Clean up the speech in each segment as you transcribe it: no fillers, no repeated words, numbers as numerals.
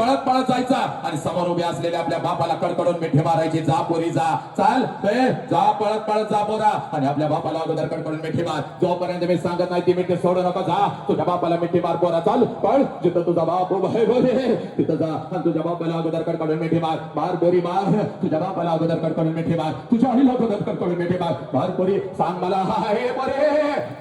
पळत पळत जायचा आणि समोर उभे असलेल्या आपल्या बापाला कडकडून मिठी मारायची. जा पोरी जा, चाल जा, पळत पळत जा पोरा आणि आपल्या बापाला अगोदर कडकडून मिठी मार. जोपर्यंत मी सांगत नाही ती मिठी सोडू नका. जा तुझ्या बापाला मिठी मार पोरा, चाल पळ जिथं तुझा बाप उभा आहे बोले तिथं जा आणि तुझ्या बापाला अगोदर कडकडून मिठी मार. मार पोरी मार, तुझ्या बापाला अगोदर कडकडून मिठी मार, तुझ्या आईला अगोदर कडकडून मिठी मार. मार पोरी, सांग मला हे पोरे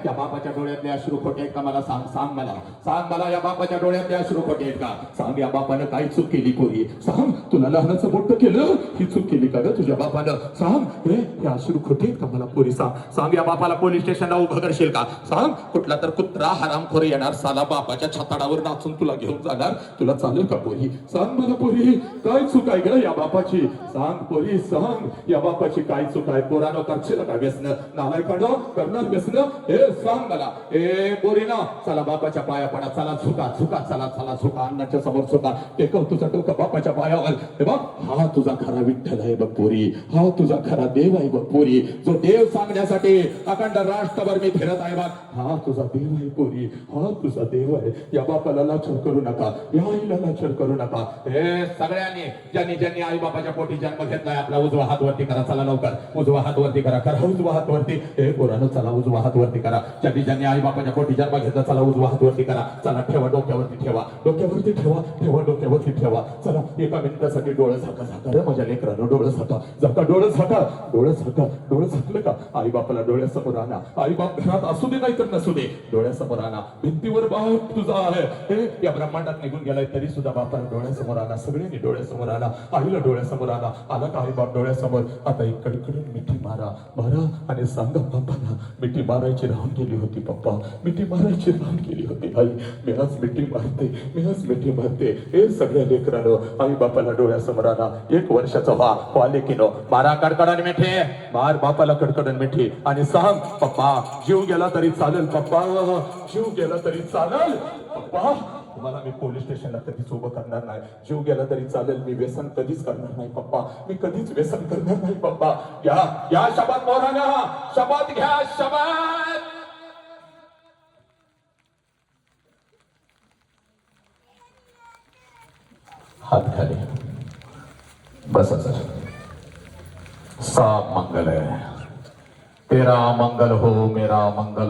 या बापाच्या डोळ्यातले अश्रू खोटे आहेत का? मला सांग, सांग मला, सांग मला या बापाच्या डोळ्यातले अश्रू खोटे आहेत का? सांग या बापानं काय चूक केली पोरी? सांग, तुला लहानाचं मोठं केलं ही चूक केली का ग तुझ्या बापानं? सांग हे अश्रू खोटे आहेत का मला पोरी? सांग, सांग या बापाला पोलीस स्टेशनला उभं करशील का? सांग, कुठला तर कुत्रा हरामखोर येणार साला बापाच्या छताडावर नाचून तुला घेऊन जाणार, तुला चालेल का पोरी? सांग मला पोरी, काय चूक आहे ग या बापाची? सांग पोरी, सांग या बापाची काय चूक आहे? पोरानं करशील का व्यसन? नालायकानं करणार व्यसन? हे सांग मला. ए पोरीनो, चला बापाच्या पाया पडा, चला झुका झुका, चला चला झुका, अन्नाच्या समोर झुका, टेकव तुझा डोकं बापाच्या पायावर. हे बघ, हा तुझा खरा विठ्ठल आहे बघ पोरी, हा तुझा खरा देव आहे बघ पोरी, जो देव सांगण्यासाठी अखंड राष्ट्रभर मी फिरत आहे बघ. हा तुझा देव आहे पोरी, हा तुझा देव आहे. या बापाला लाचार करू नका, या आईला लाचार करू नका. हे सगळ्यांनी ज्यांनी ज्यांनी आई बापाच्या पोटी जन्म घेतलाय आपला उजवा हात वरती करा. चला लवकर उजवा हात वरती करा, करा उजवा हात वरती. हे पोरानं चला उजवा हात वरती करा. ज्यांनी ज्यांनी आई बापाच्या पोटी जन्म घेतला चला उजवा हात वरती करा. चला ठेवा डोक्यावरती, ठेवा डोक्यावरती, ठेवा ठेवा डोक्यावरती ठेवा. चला एका मिनिटासाठी डोळे झाका, झाका रे माझ्या लेकरांनो, डोळे झाका, झाका डोळे झाका, डोळे झाका. डोळे झाकले का? आई बापाला डोळ्यासमोर आणा. आई बाप घरात असू दे नाही तर नसू दे, डोळ्यासमोर आणा. भिंतीवर बाप तुझा आहे, हे या ब्रह्मांडात निघून गेलाय तरी सुद्धा बापाला डोळ्यासमोर आणा. सगळ्यांनी डोळ्यासमोर आणा, आईला डोळ्यासमोर आणा. आला का आई बाप डोळ्यासमोर? आता इकडकडून मिठी मारा, मारा आणि सांगा बापाला मिठी मारायची राहून गेली होती पप्पा, मिठी मारायची राहून गेली होती आई, मी आज मिठी मारते, मी आज मिठी मारते. हे सगळ्या लेकरानं आई बापाला डोळ्यासमोर आणा. 1 वर्षाचा व्हा लेकीनो, मारा कडकडून मिठी मार, बापाला कडकडून मिठी आणि सांग पप्पा जीव गेला तरी चालेल, पप्पा जीव गेला तरी चालेल पप्पा, तुम्हाला मी पोलीस स्टेशनला कधीच उभं करणार नाही. जीव गेला तरी चालेल, मी व्यसन कधीच करणार नाही पप्पा, मी कधीच व्यसन करणार नाही पप्पा. या शपथ मोराना, शपथ घ्या, शपथ. हात खाली बसा सर. सब मंगल है, तेरा मंगल हो मेरा मंगल